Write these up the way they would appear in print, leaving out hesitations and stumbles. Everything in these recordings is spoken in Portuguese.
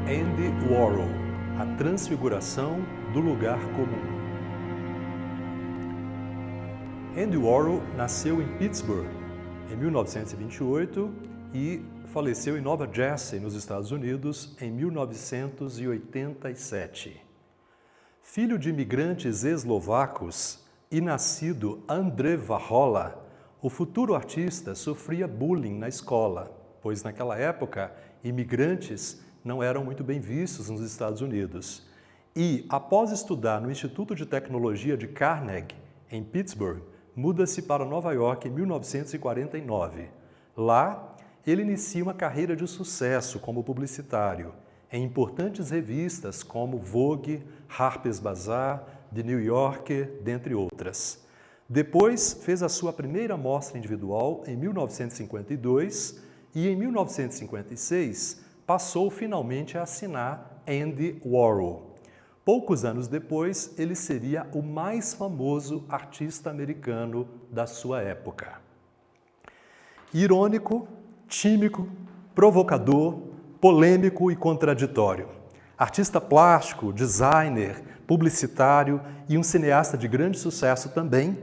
Andy Warhol, a transfiguração do lugar comum. Andy Warhol nasceu em Pittsburgh em 1928 e faleceu em Nova Jersey, nos Estados Unidos, em 1987. Filho de imigrantes eslovacos e nascido Andrzej Wajda, o futuro artista sofria bullying na escola, pois naquela época imigrantes não eram muito bem vistos nos Estados Unidos. E, após estudar no Instituto de Tecnologia de Carnegie, em Pittsburgh, muda-se para Nova York em 1949. Lá, ele inicia uma carreira de sucesso como publicitário em importantes revistas como Vogue, Harper's Bazaar, The New Yorker, dentre outras. Depois, fez a sua primeira mostra individual em 1952 e, em 1956, passou finalmente a assinar Andy Warhol. Poucos anos depois, ele seria o mais famoso artista americano da sua época. Irônico, tímico, provocador, polêmico e contraditório. Artista plástico, designer, publicitário e um cineasta de grande sucesso também,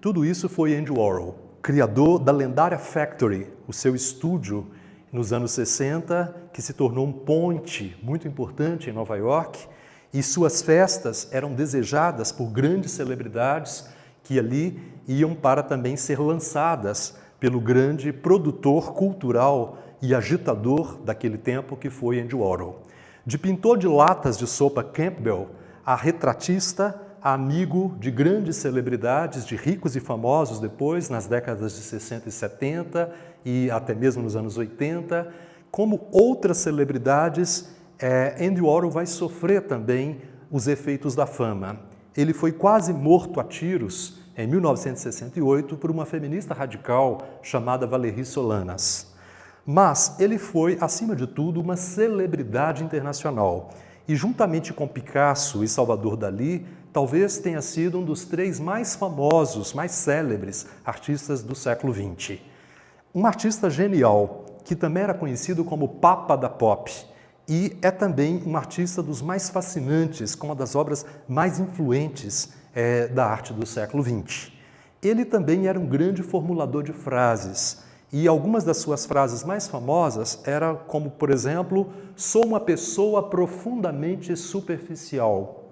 tudo isso foi Andy Warhol, criador da lendária Factory, o seu estúdio nos anos 60, que se tornou um ponte muito importante em Nova York, e suas festas eram desejadas por grandes celebridades que ali iam para também ser lançadas pelo grande produtor cultural e agitador daquele tempo que foi Andy Warhol. De pintor de latas de sopa Campbell, a retratista, a amigo de grandes celebridades, de ricos e famosos depois, nas décadas de 60 e 70 e até mesmo nos anos 80, como outras celebridades, Andy Warhol vai sofrer também os efeitos da fama. Ele foi quase morto a tiros em 1968 por uma feminista radical chamada Valérie Solanas. Mas ele foi, acima de tudo, uma celebridade internacional. E juntamente com Picasso e Salvador Dalí, talvez tenha sido um dos três mais famosos, mais célebres artistas do século XX. Um artista genial, que também era conhecido como Papa da Pop, e é também um artista dos mais fascinantes, com uma das obras mais influentes da arte do século XX. Ele também era um grande formulador de frases, e algumas das suas frases mais famosas eram como, por exemplo, sou uma pessoa profundamente superficial.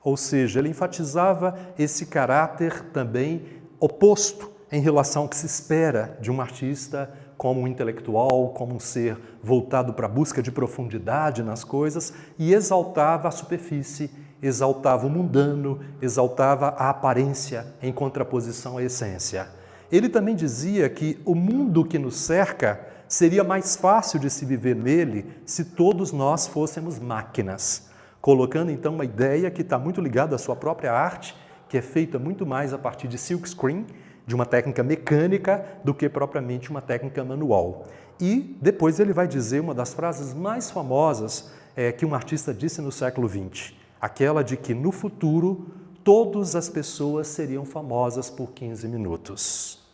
Ou seja, ele enfatizava esse caráter também oposto em relação ao que se espera de um artista como um intelectual, como um ser voltado para a busca de profundidade nas coisas, e exaltava a superfície, exaltava o mundano, exaltava a aparência em contraposição à essência. Ele também dizia que o mundo que nos cerca seria mais fácil de se viver nele se todos nós fôssemos máquinas, colocando então uma ideia que está muito ligada à sua própria arte, que é feita muito mais a partir de silkscreen, de uma técnica mecânica, do que propriamente uma técnica manual. E depois ele vai dizer uma das frases mais famosas que um artista disse no século XX, aquela de que no futuro todas as pessoas seriam famosas por 15 minutos.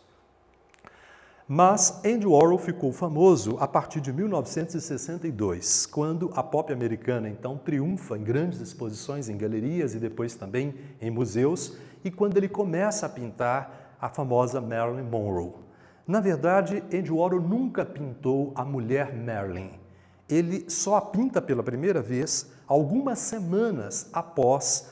Mas Andy Warhol ficou famoso a partir de 1962, quando a pop americana então triunfa em grandes exposições em galerias e depois também em museus, e quando ele começa a pintar a famosa Marilyn Monroe. Na verdade, Andy Warhol nunca pintou a mulher Marilyn. Ele só a pinta pela primeira vez algumas semanas após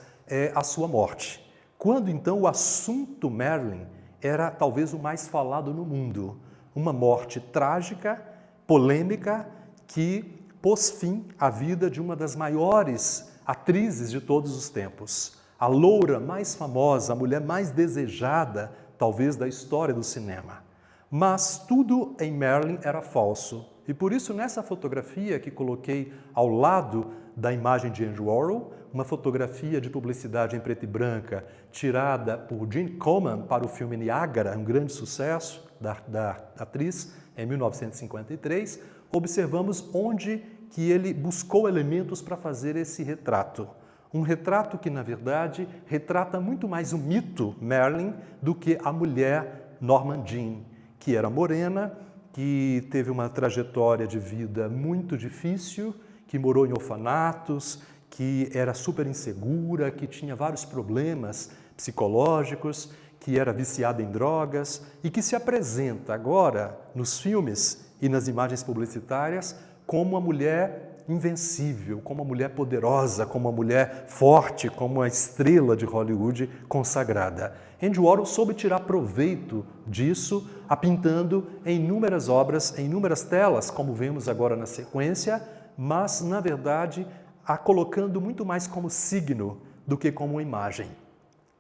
a sua morte, quando então o assunto Marilyn era talvez o mais falado no mundo. Uma morte trágica, polêmica, que pôs fim à vida de uma das maiores atrizes de todos os tempos. A loura mais famosa, a mulher mais desejada, talvez, da história do cinema. Mas tudo em Marilyn era falso. E por isso, nessa fotografia que coloquei ao lado da imagem de Andy Warhol, uma fotografia de publicidade em preto e branca tirada por Gene Coleman para o filme Niágara, um grande sucesso da atriz, em 1953, observamos onde que ele buscou elementos para fazer esse retrato. Um retrato que, na verdade, retrata muito mais o mito Marilyn do que a mulher Norma Jean, que era morena, que teve uma trajetória de vida muito difícil, que morou em orfanatos, que era super insegura, que tinha vários problemas psicológicos, que era viciada em drogas e que se apresenta agora nos filmes e nas imagens publicitárias como uma mulher invencível, como uma mulher poderosa, como uma mulher forte, como uma estrela de Hollywood consagrada. Andy Warhol soube tirar proveito disso, a pintando em inúmeras obras, em inúmeras telas, como vemos agora na sequência, mas, na verdade, a colocando muito mais como signo do que como uma imagem.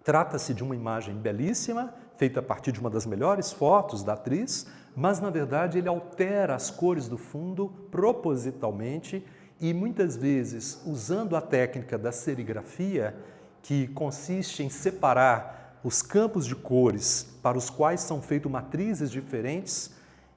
Trata-se de uma imagem belíssima, feita a partir de uma das melhores fotos da atriz, mas, na verdade, ele altera as cores do fundo propositalmente e, muitas vezes, usando a técnica da serigrafia, que consiste em separar os campos de cores para os quais são feitas matrizes diferentes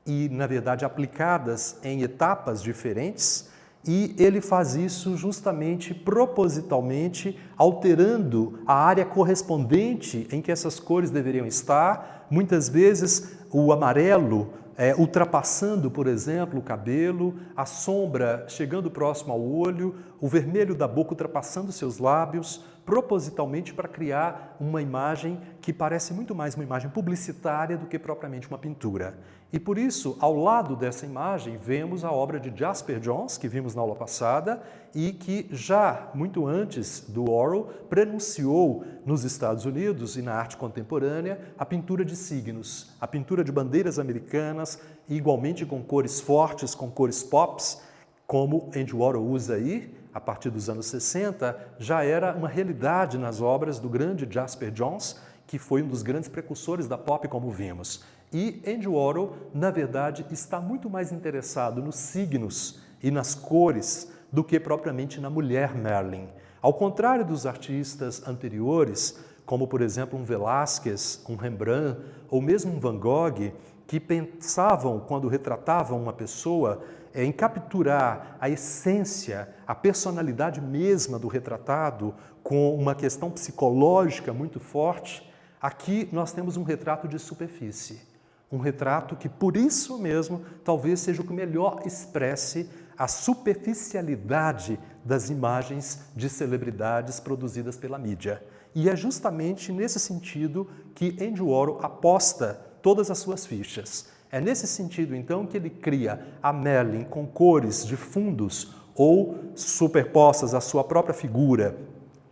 e, na verdade, aplicadas em etapas diferentes, e ele faz isso justamente propositalmente, alterando a área correspondente em que essas cores deveriam estar. Muitas vezes o amarelo ultrapassando, por exemplo, o cabelo, a sombra chegando próximo ao olho, o vermelho da boca ultrapassando seus lábios, propositalmente para criar uma imagem que parece muito mais uma imagem publicitária do que propriamente uma pintura. E por isso, ao lado dessa imagem, vemos a obra de Jasper Johns, que vimos na aula passada, e que já muito antes do Warhol prenunciou nos Estados Unidos e na arte contemporânea a pintura de signos, a pintura de bandeiras americanas, igualmente com cores fortes, com cores pops, como Andy Warhol usa aí, a partir dos anos 60, já era uma realidade nas obras do grande Jasper Johns, que foi um dos grandes precursores da pop, como vimos. E Andy Warhol, na verdade, está muito mais interessado nos signos e nas cores do que propriamente na mulher Marilyn. Ao contrário dos artistas anteriores, como por exemplo um Velázquez, um Rembrandt ou mesmo um Van Gogh, que pensavam, quando retratavam uma pessoa, em capturar a essência, a personalidade mesma do retratado com uma questão psicológica muito forte, aqui nós temos um retrato de superfície. Um retrato que, por isso mesmo, talvez seja o que melhor expresse a superficialidade das imagens de celebridades produzidas pela mídia. E é justamente nesse sentido que Andy Warhol aposta todas as suas fichas. É nesse sentido, então, que ele cria a Marilyn com cores de fundos ou superpostas à sua própria figura,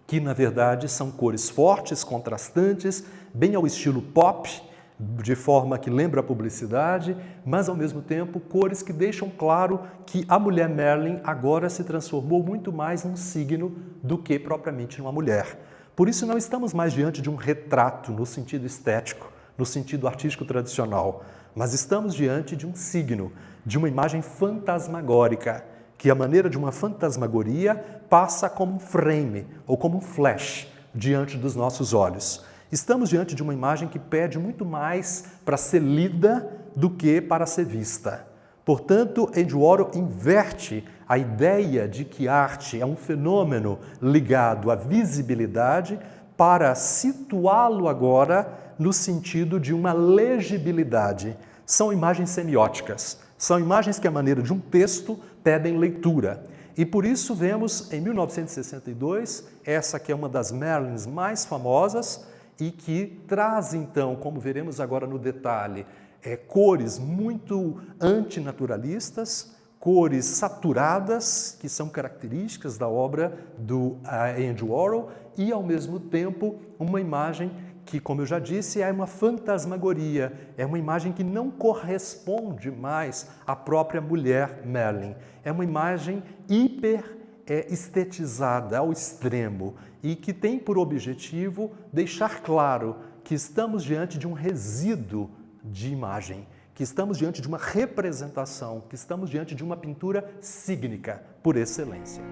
que, na verdade, são cores fortes, contrastantes, bem ao estilo pop, de forma que lembra a publicidade, mas, ao mesmo tempo, cores que deixam claro que a mulher Marilyn agora se transformou muito mais num signo do que propriamente numa mulher. Por isso, não estamos mais diante de um retrato no sentido estético, no sentido artístico tradicional, mas estamos diante de um signo, de uma imagem fantasmagórica, que a maneira de uma fantasmagoria passa como um frame ou como um flash diante dos nossos olhos. Estamos diante de uma imagem que pede muito mais para ser lida do que para ser vista. Portanto, Andy Warhol inverte a ideia de que arte é um fenômeno ligado à visibilidade para situá-lo agora no sentido de uma legibilidade. São imagens semióticas, são imagens que, à maneira de um texto, pedem leitura. E por isso vemos, em 1962, essa que é uma das Marilyns mais famosas e que traz, então, como veremos agora no detalhe, cores muito antinaturalistas, cores saturadas, que são características da obra do Andy Warhol, e, ao mesmo tempo, uma imagem que, como eu já disse, é uma fantasmagoria, é uma imagem que não corresponde mais à própria mulher Marilyn. É uma imagem hiper-estetizada ao extremo e que tem por objetivo deixar claro que estamos diante de um resíduo de imagem, que estamos diante de uma representação, que estamos diante de uma pintura cígnica por excelência.